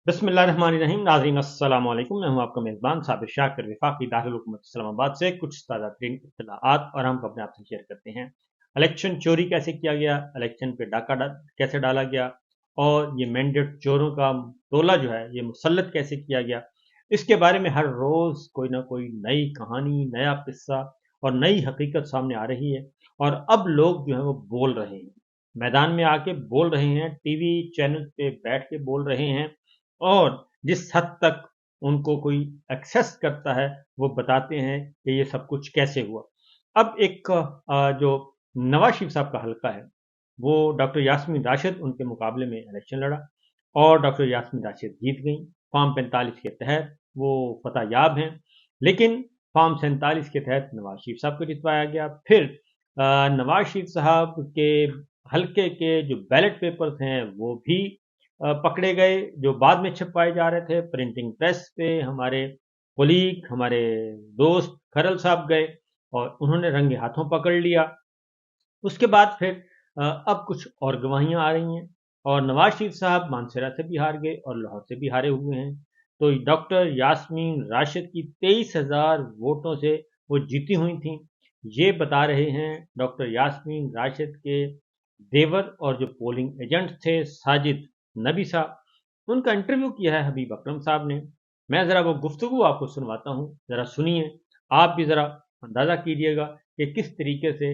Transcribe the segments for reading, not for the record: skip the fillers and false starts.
बिस्मिल्लाहिर्रहमानिर्रहीम। नाज़रीन अस्सलाम वालेकुम। मैं हूं आपका मेज़बान साबिर शाकिर वफाकी दारुल हुकूमत इस्लामाबाद से कुछ ताज़ा तरीन इत्तलाआत और हम अपने आपसे शेयर करते हैं। इलेक्शन चोरी कैसे किया गया, इलेक्शन पे कैसे डाला गया और ये मैंडेट चोरों का टोला जो है ये मुसल्लत कैसे किया गया, इसके बारे में हर रोज़ कोई ना कोई नई कहानी, नया किस्सा और नई हकीकत सामने आ रही है। और अब लोग जो है वो बोल रहे हैं, मैदान में आके बोल रहे हैं, टीवी चैनल पे बैठ के बोल रहे हैं और जिस हद तक उनको कोई एक्सेस करता है वो बताते हैं कि ये सब कुछ कैसे हुआ। अब एक जो नवाज शरीफ साहब का हल्का है वो डॉक्टर यास्मीन राशिद उनके मुकाबले में इलेक्शन लड़ा और डॉक्टर यास्मीन राशिद जीत गई। फॉर्म 45 के तहत वो फतह याब हैं, लेकिन फॉर्म 47 के तहत नवाज शरीफ साहब को जितवाया गया। फिर नवाज शरीफ साहब के हल्के के जो बैलेट पेपर्स हैं वो भी पकड़े गए, जो बाद में छपवाए जा रहे थे प्रिंटिंग प्रेस पे। हमारे कोलीग, हमारे दोस्त खरल साहब गए और उन्होंने रंगे हाथों पकड़ लिया। उसके बाद फिर अब कुछ और गवाहियां आ रही हैं और नवाज शरीफ साहब मानसरा से भी हार गए और लाहौर से भी हारे हुए हैं। तो डॉक्टर यास्मीन राशिद की 23,000 वोटों से वो जीती हुई थी। ये बता रहे हैं डॉक्टर यास्मीन राशिद के देवर और जो पोलिंग एजेंट थे साजिद नबी साहब, उनका इंटरव्यू किया है हबीब अकरम साहब ने। मैं ज़रा वो गुफ्तगू आपको सुनवाता हूँ, ज़रा सुनिए। आप भी ज़रा अंदाज़ा कीजिएगा कि किस तरीके से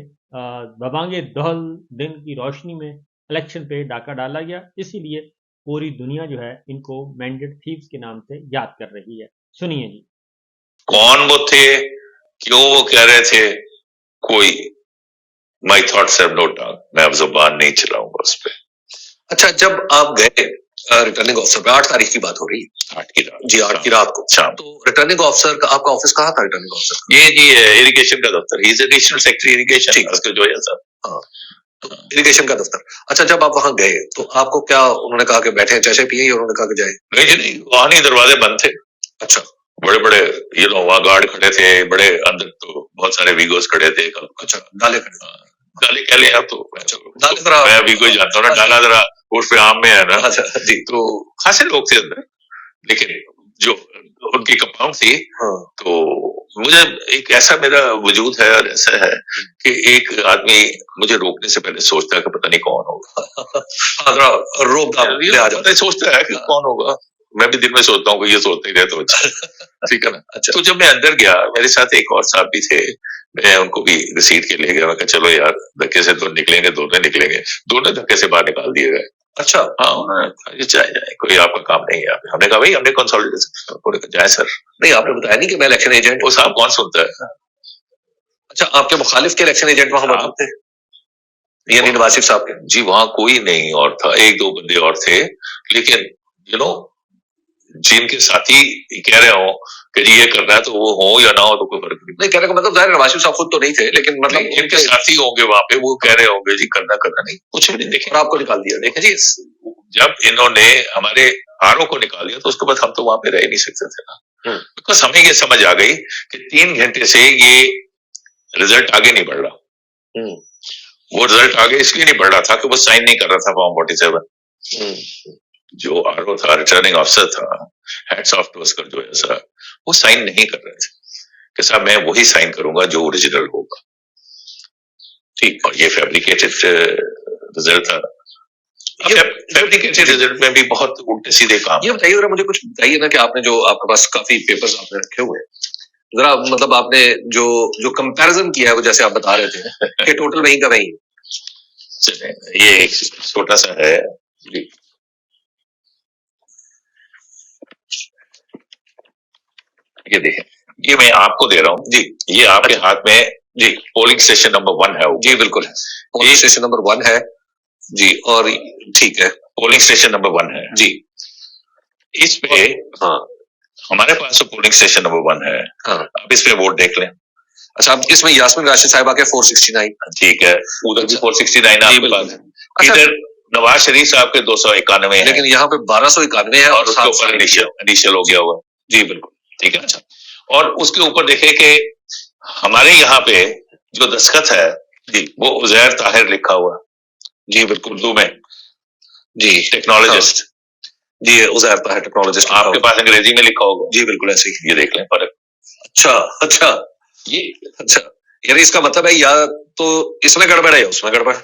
दबंगे दहल दिन की रोशनी में इलेक्शन पे डाका डाला गया। इसीलिए पूरी दुनिया जो है इनको मैंडेट थीव्स के नाम से याद कर रही है। सुनिए जी। कौन वो थे, क्यों वो कह रहे थे, कोई माई थॉट्स हैव नो टंग, मैं अब जुबान नहीं चलाऊंगा उस पर। अच्छा, जब आप गए रिटर्निंग ऑफिसर पे, 8 तारीख की बात हो रही है, 8 की रात जी, 8 की रात को शाम। तो रिटर्निंग ऑफिसर का आपका ऑफिस कहाँ था? रिटर्निंग ऑफिसर ये जी इरिगेशन का दफ्तर, he is additional secretary irrigation जो है सर। हाँ, तो इरिगेशन का दफ्तर। अच्छा, जब आप वहां गए तो आपको क्या उन्होंने कहा कि बैठे चाय चाय पिए, उन्होंने कहा कि जाए? नहीं जी नहीं, वहां नहीं, दरवाजे बंद थे। अच्छा, बड़े बड़े ये लोग वहां गार्ड खड़े थे, बड़े अंदर तो बहुत सारे वीगोस खड़े थे। अच्छा, डाले खड़े, डाले कह ले आप तो। अच्छा, डाले जरा मैं वीगो ही जानता हूँ ना, डाला जरा उर्फ आम में है ना। अच्छा जी, तो खासे लोग थे अंदर, लेकिन जो उनकी कंपाउंड थी। हाँ। तो मुझे एक ऐसा मेरा वजूद है और ऐसा है कि एक आदमी मुझे रोकने से पहले सोचता है कि पता नहीं कौन होगा। रोक आ जाता है, सोचता है कि कौन होगा। मैं भी दिन में सोचता हूँ कि ये सोचते ही रहे तो अच्छा। ठीक है ना। अच्छा, तो जब मैं अंदर गया, मेरे साथ एक और साहब भी थे, मैं उनको भी घसीट के ले गया। मैं कहा चलो यार, धक्के से तो निकलेंगे, दोनों धक्के से बाहर निकाल दिए गए। अच्छा, हाँ, उन्होंने कहा जाए जाए, कोई आपका काम नहीं है। हमने कहा भाई हमने कंसोलिडेशन, उन्होंने कहा जाए सर। नहीं, आपने बताया नहीं कि मैं इलेक्शन एजेंट। वो साहब कौन सुनता है? अच्छा, आपके मुखालिफ के इलेक्शन एजेंट वहां मौजूद थे, यानी नवाज शरीफ साहब के? जी, वहां कोई नहीं और था, एक दो बंदे और थे, लेकिन यू नो जिनके साथी कह रहे हो कि जी ये करना है तो वो हो या ना हो तो कोई फर्क नहीं। कहने का मतलब जाहिर है नवाज शरीफ साहब खुद तो नहीं थे, लेकिन मतलब जिनके साथी होंगे वहां पे वो कह रहे होंगे जी करना नहीं, कुछ भी नहीं। देखे और आपको निकाल दिया। देखे जी, जब इन्होंने हमारे आरओ को निकाल दिया तो उसके बाद हम तो वहां पे रह नहीं सकते थे ना, बिकॉज हमें ये समझ आ गई कि 3 घंटे से ये रिजल्ट आगे नहीं बढ़ रहा। वो रिजल्ट आगे इसलिए नहीं बढ़ रहा था कि वो साइन नहीं कर रहा था फॉर्म 47। जो आरओ था, रिटर्निंग ऑफिसर था, हेड्स ऑफ टू उसका जो है सर, वो साइन नहीं कर रहे थे कि साहब मैं वही साइन करूंगा जो ओरिजिनल होगा। ठीक, और ये फैब्रिकेटेड रिजल्ट था। फैब्रिकेटेड रिजल्ट में भी बहुत उल्टे सीधे काम। ये बताइए जरा, मुझे कुछ बताइए ना कि आपने जो आपके पास काफी पेपर्स आपने रखे हुए हैं, जरा मतलब आपने जो कंपैरिजन किया है वो जैसे आप बता रहे थे कि टोटल वही का वही। ये एक छोटा सा है जी, ये देखें, ये मैं आपको दे रहा हूँ जी, ये आपके हाथ में जी, पोलिंग स्टेशन नंबर 1 है। जी बिल्कुल है, पोलिंग स्टेशन नंबर 1 है जी, और ठीक है, पोलिंग स्टेशन नंबर 1 है जी। इस पे हाँ, हमारे पास तो पोलिंग स्टेशन नंबर 1 है। हाँ, आप इस पे वोट देख लें। अच्छा, अब इसमें यास्मीन राशिद साहिबा के 469, ठीक है, उधर भी 469 आपके पास है। इधर नवाज शरीफ साहब के 291 है, लेकिन यहाँ पे 1291 है और उसके ऊपर इनिशियल हो गया हुआ। जी बिल्कुल, ठीक है। अच्छा, और उसके ऊपर देखें कि हमारे यहाँ पे जो दस्तखत है जी, वो उजैर ताहिर लिखा हुआ। जी बिल्कुल, उर्दू में जी, टेक्नोलॉजिस्ट। जी उजैर ताहिर टेक्नोलॉजिस्ट, आपके पास अंग्रेजी में लिखा होगा। जी बिल्कुल ऐसे ही, ये देख लें फर्क। अच्छा अच्छा, ये अच्छा, यानी इसका मतलब है या तो इसमें गड़बड़ है या उसमें गड़बड़।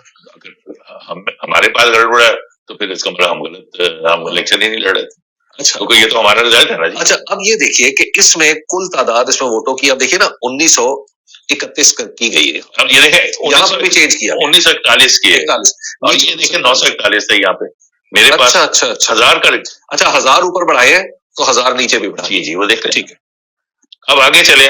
हमारे पास गड़बड़ है तो फिर इसका मतलब हम गलत, हम इलेक्शन ही नहीं लड़ रहे थे। अच्छा, तो ये तो हमारा रिजल्ट है ना जी। अच्छा, अब ये देखिए कि इसमें कुल तादाद इसमें वोटों की, अब देखिए ना 1931 की गई है। अब ये देखें यहाँ पर भी चेंज किया 1941 की है, और ये देखिए 941 है यहाँ पे मेरे पास। अच्छा अच्छा, 1000 का, अच्छा 1000 ऊपर बढ़ाए हैं तो 1000 नीचे भी बढ़ा। जी जी, वो देख लें। ठीक है, अब आगे चले।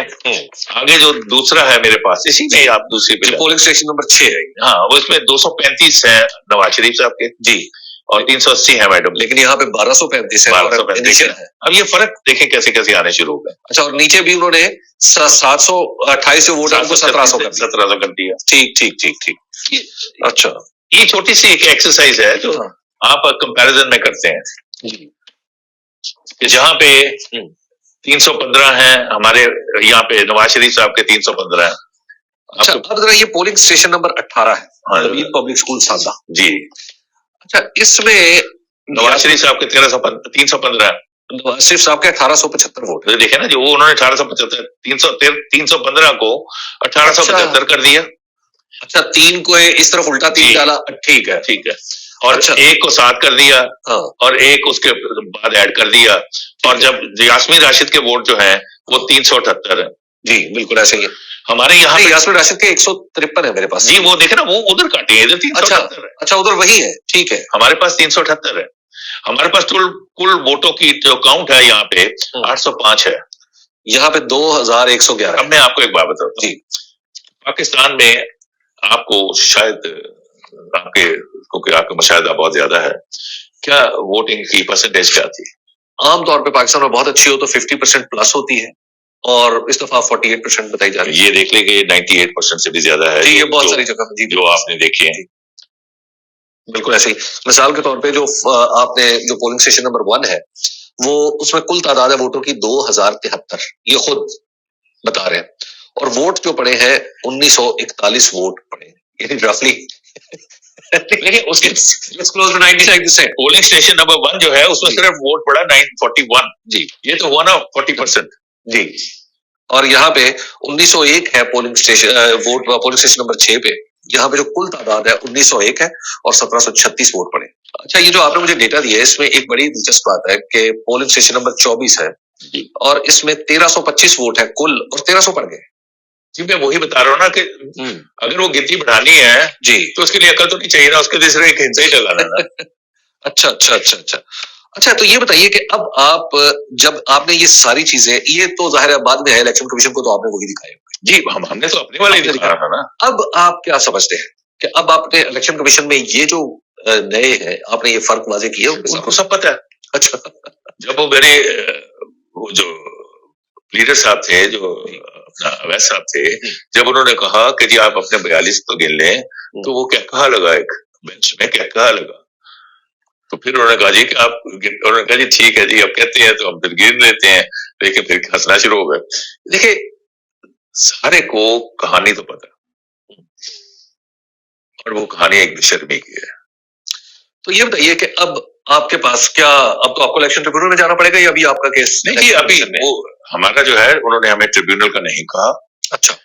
आगे जो दूसरा है मेरे पास, इसी में आप दूसरी पे पोलिंग स्टेशन नंबर 6 है। हाँ, वो इसमें 235 है नवाज शरीफ साहब के जी, और 380 है मैडम, लेकिन यहाँ पे 1235 है, 1235 है। अब ये फर्क देखें कैसे कैसे आने शुरू हो गए। अच्छा, और नीचे भी उन्होंने 728 वोट को 1700 कर दिया। ठीक ठीक ठीक ठीक। अच्छा, ये छोटी सी एक एक्सरसाइज है जो आप कंपैरिजन में करते हैं कि जहां पे 315 है हमारे, यहाँ पे नवाज शरीफ साहब के 315 है। अच्छा, अब जरा ये पोलिंग स्टेशन नंबर 18 है, पब्लिक स्कूल सादा जी। अच्छा, इसमें नवाज शरीफ साहब के 315, नवाज शरीफ साहब के 1875 वोट। तो देखे ना, जो वो उन्होंने 1875, 315 को 1875 कर दिया। अच्छा, 3 को इस तरफ उल्टा 3 डाला, ठीक है ठीक है, और अच्छा, 1 को 7 कर दिया। हाँ, और 1 उसके बाद ऐड कर दिया, और जब यास्मीन राशिद के वोट जो है वो 378 है। जी बिल्कुल ऐसे ही है हमारे यहाँ। यास्मीन राशिद के 153 है मेरे पास जी, वो देखे ना, वो उधर काटे हैं, इधर 378 है। अच्छा, उधर वही है, ठीक है, हमारे पास 378 है। हमारे पास कुल वोटों की जो काउंट है यहाँ पे 805 है, यहाँ पे 2111। अब मैं आपको एक बात बताता हूँ, पाकिस्तान में आपको शायद आपके, क्योंकि आपका मुशाहिदा बहुत ज्यादा है, क्या वोटिंग की परसेंटेज क्या थी? आमतौर पे पाकिस्तान में बहुत अच्छी हो तो 50% प्लस होती है, और इस दफा 48% बताई जा रही है। ये देख लेंगे 98% से भी ज्यादा है जी, ये बहुत सारी जगह जी जो आपने देखी है। बिल्कुल ऐसे ही, मिसाल के तौर पे जो आपने जो पोलिंग स्टेशन नंबर 1 है, वो उसमें कुल तादाद है वोटों की 2073, ये खुद बता रहे हैं, और वोट जो पड़े हैं 1941 वोट पड़े, यानी रफली लेकिन उसके close to 99%। Polling station number 1 जो है उसमें सिर्फ वोट पड़ा 941 जी, ये तो हुआ ना 40% जी। और यहाँ पे 1901 है polling station vote, polling station number 6 पे, यहाँ पे जो कुल तादाद है 1901 है और 1736 वोट पड़े। अच्छा, ये जो आपने मुझे डेटा दिया है, इसमें एक बड़ी दिलचस्प बात है कि पोलिंग स्टेशन नंबर 24 है और इसमें 1325 वोट है कुल, और 1300 पड़ गए जी। मैं वही बता रहा हूँ ना कि अगर वो गिनती बढ़ानी है जी तो उसके लिए अकल तो नहीं चाहिए ना, उसके लिए सिर्फ एक हिंसा ही चलाना ना। अच्छा अच्छा अच्छा अच्छा अच्छा, तो ये बताइए कि अब आप जब आपने ये सारी चीजें, ये तो जाहिर है बाद में है, इलेक्शन कमीशन को तो आपने वही दिखाए जी, हमने तो अपने वाले ही दिखाया था ना। अब आप क्या समझते हैं कि अब आपने इलेक्शन कमीशन में ये जो नए हैं, आपने ये फर्क वाजे किया? उनको सब पता है। अच्छा, जब वो मेरे वो जो लीडर साहब थे, जो अपना अवैध साहब थे, जब उन्होंने कहा कि जी आप अपने 42 तो गिन लें, तो वो क्या कहा लगा, एक बेंच में क्या कहा लगा, तो फिर उन्होंने कहा जी कि आप, उन्होंने कहा जी ठीक है जी, अब कहते हैं तो हम फिर गिन लेते हैं, लेकिन फिर हंसना शुरू हो गए। देखिए, सारे को कहानी तो पता है, और वो कहानी एक बेशर्मी की है। तो ये बताइए कि अब आपके पास क्या, अब तो आपको इलेक्शन ट्रिब्यूनल में जाना पड़ेगा या अभी आपका केस? नहीं जी, अभी वो हमारा जो है, उन्होंने हमें ट्रिब्यूनल का नहीं कहा। अच्छा,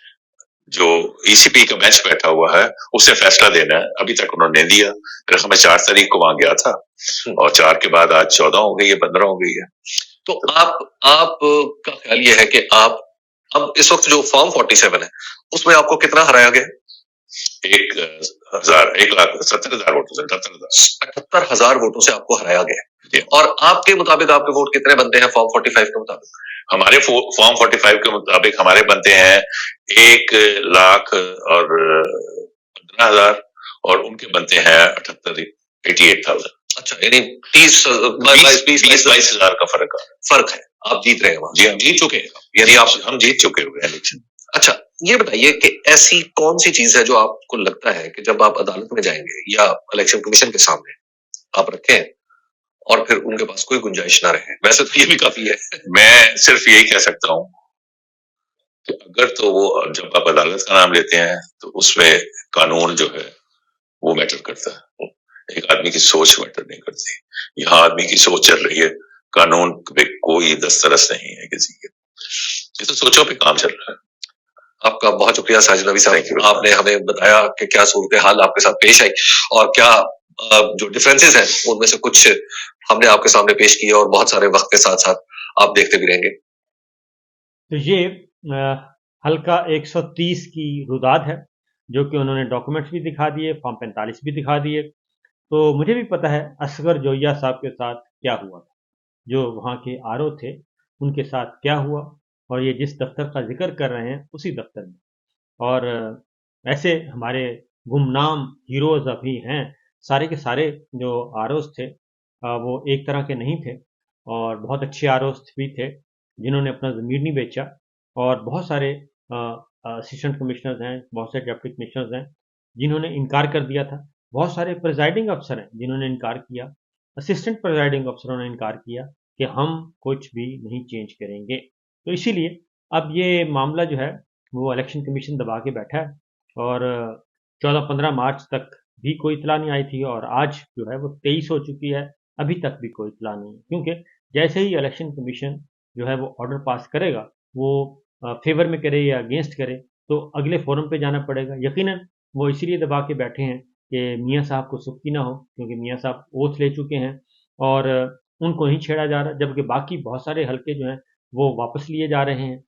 जो ईसीपी का बेंच बैठा हुआ है उसे फैसला देना है, अभी तक उन्होंने दिया। मैं 4 तारीख को वहां गया था, और 4 के बाद आज 14 हो गई है, 15 हो गई है। तो आप का ख्याल ये है कि आप अब इस वक्त जो फॉर्म 47 है उसमें आपको कितना हराया गया? 1,70,000 वोटों से, 78,000 वोटों से आपको हराया गया। और आपके मुताबिक आपके वोट कितने बनते हैं फॉर्म 45 के मुताबिक? हमारे फॉर्म 45 के मुताबिक हमारे बनते हैं 1,15,000 और उनके बनते हैं 88,000। अच्छा, यानी 20-22 हजार का फर्क है। आप जीत रहे हैं वहां जी, हम जीत चुके हैं, यानी हम जीत चुके हुए हैं इलेक्शन। अच्छा, ये बताइए कि ऐसी कौन सी चीज है जो आपको लगता है कि जब आप अदालत में जाएंगे या इलेक्शन कमीशन के सामने आप रखें और फिर उनके पास कोई गुंजाइश ना रहे? वैसे तो ये भी काफी है। मैं सिर्फ यही कह सकता हूँ कि अगर तो वो, जब आप अदालत का नाम लेते हैं तो उसमें कानून जो है वो मैटर करता है, एक आदमी की सोच मैटर नहीं करती। यहाँ आदमी की सोच चल रही है, कानून पे कोई दस्तरस नहीं है किसी के, ये तो सोचों पे काम चल रहा है। आपका बहुत शुक्रिया साजिद नबी साहब, आपने हमें बताया कि क्या सूरत हाल आपके साथ पेश आई और क्या जो डिफरेंसेस हैं उनमें से कुछ हमने आपके सामने पेश किए और बहुत सारे वक्त के साथ साथ आप देखते भी रहेंगे। तो ये हल्का 130 की रुदाद है, जो कि उन्होंने डॉक्यूमेंट्स भी दिखा दिए, फॉर्म 45 भी दिखा दिए। तो मुझे भी पता है असगर जोया साहब के साथ क्या हुआ था, जो वहाँ के आरओ थे उनके साथ क्या हुआ, और ये जिस दफ्तर का जिक्र कर रहे हैं उसी दफ्तर में। और ऐसे हमारे गुमनाम हीरोज अभी हैं, सारे के सारे जो आरओस थे वो एक तरह के नहीं थे, और बहुत अच्छे आरओस भी थे जिन्होंने अपना ज़मीर नहीं बेचा। और बहुत सारे असिस्टेंट कमिश्नर्स हैं, बहुत सारे डिप्टी कमिश्नर्स हैं जिन्होंने इनकार कर दिया था, बहुत सारे प्रिजाइडिंग अफसर हैं जिन्होंने इनकार किया, असिस्टेंट प्रिजाइडिंग अफसरों ने इनकार किया कि हम कुछ भी नहीं चेंज करेंगे। तो इसीलिए अब ये मामला जो है वो इलेक्शन कमीशन दबा के बैठा है, और 14-15 मार्च तक भी कोई इतला नहीं आई थी, और आज जो है वो 23 हो चुकी है, अभी तक भी कोई इतला नहीं है। क्योंकि जैसे ही इलेक्शन कमीशन जो है वो ऑर्डर पास करेगा, वो फेवर में करे या अगेंस्ट करे, तो अगले फोरम पे जाना पड़ेगा। यकीनन वो इसीलिए दबा के बैठे हैं कि मियाँ साहब को सुक्ति ना हो, क्योंकि मियाँ साहब ओथ ले चुके हैं और उनको नहीं छेड़ा जा रहा, जबकि बाकी बहुत सारे हल्के जो हैं वो वापस लिए जा रहे हैं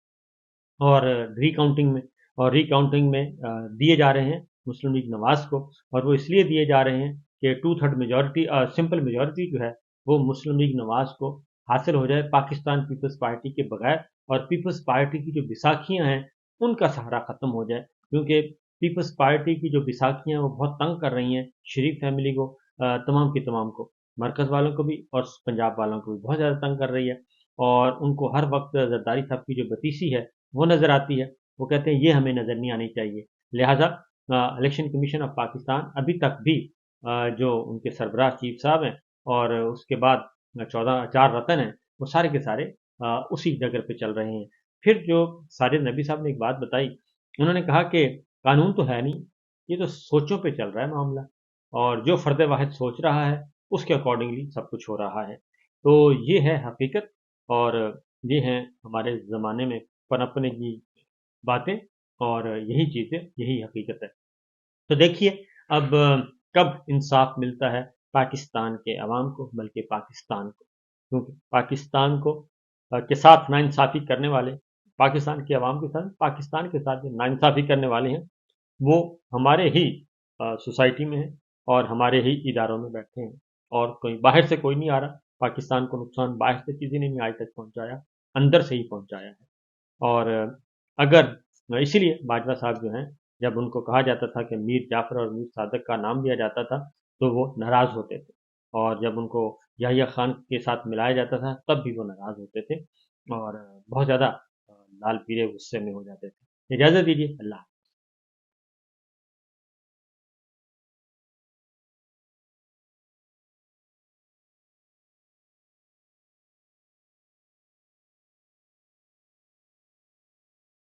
और रिकाउंटिंग में दिए जा रहे हैं मुस्लिम लीग नवाज को। और वो इसलिए दिए जा रहे हैं कि 2/3 मेजॉरिटी, सिंपल मेजॉरिटी जो है वो मुस्लिम लीग नवाज को हासिल हो जाए पाकिस्तान पीपल्स पार्टी के बगैर, और पीपल्स पार्टी की जो बैसाखियां हैं उनका सहारा खत्म हो जाए। क्योंकि पीपल्स पार्टी की जो बैसाखियां वो बहुत तंग कर रही हैं शरीफ फैमिली को, तमाम की तमाम को, मरकज़ वालों को भी और पंजाब वालों को भी बहुत ज़्यादा तंग कर रही है। और उनको हर वक्त जरदारी साहब की जो बतीसी है वो नज़र आती है। वो कहते हैं ये हमें नज़र नहीं आनी चाहिए। लिहाजा इलेक्शन कमीशन ऑफ पाकिस्तान अभी तक भी जो उनके सरबराह चीफ साहब हैं और उसके बाद 4 रतन हैं, वो सारे के सारे उसी जगह पे चल रहे हैं। फिर जो साजिद नबी साहब ने एक बात बताई, उन्होंने कहा कि कानून तो है नहीं, ये तो सोचों पे चल रहा है मामला, और जो फ़र्द वाहिद सोच रहा है उसके अकॉर्डिंगली सब कुछ हो रहा है। तो ये है हकीकत, और ये हैं हमारे ज़माने में पनपने की बातें, और यही चीज़ें, यही हकीकत है। तो देखिए अब कब इंसाफ मिलता है पाकिस्तान के अवाम को, बल्कि पाकिस्तान को, क्योंकि पाकिस्तान को के साथ नाइंसाफ़ी करने वाले, पाकिस्तान के अवाम के साथ, पाकिस्तान के साथ जो नाइंसाफ़ी करने वाले हैं वो हमारे ही सोसाइटी में है और हमारे ही इदारों में बैठे हैं, और कोई बाहर से कोई नहीं आ रहा। पाकिस्तान को नुकसान बाहर से किसी ने नहीं आज तक पहुंचाया, अंदर से ही पहुंचाया है। और अगर इसीलिए बाजवा साहब जो हैं, जब उनको कहा जाता था कि मीर जाफ़र और मीर सादक का नाम लिया जाता था, तो वो नाराज़ होते थे, और जब उनको याहिया खान के साथ मिलाया जाता था तब भी वो नाराज़ होते थे, और बहुत ज़्यादा लाल पीले गुस्से में हो जाते थे। इजाज़त दीजिए, अल्लाह।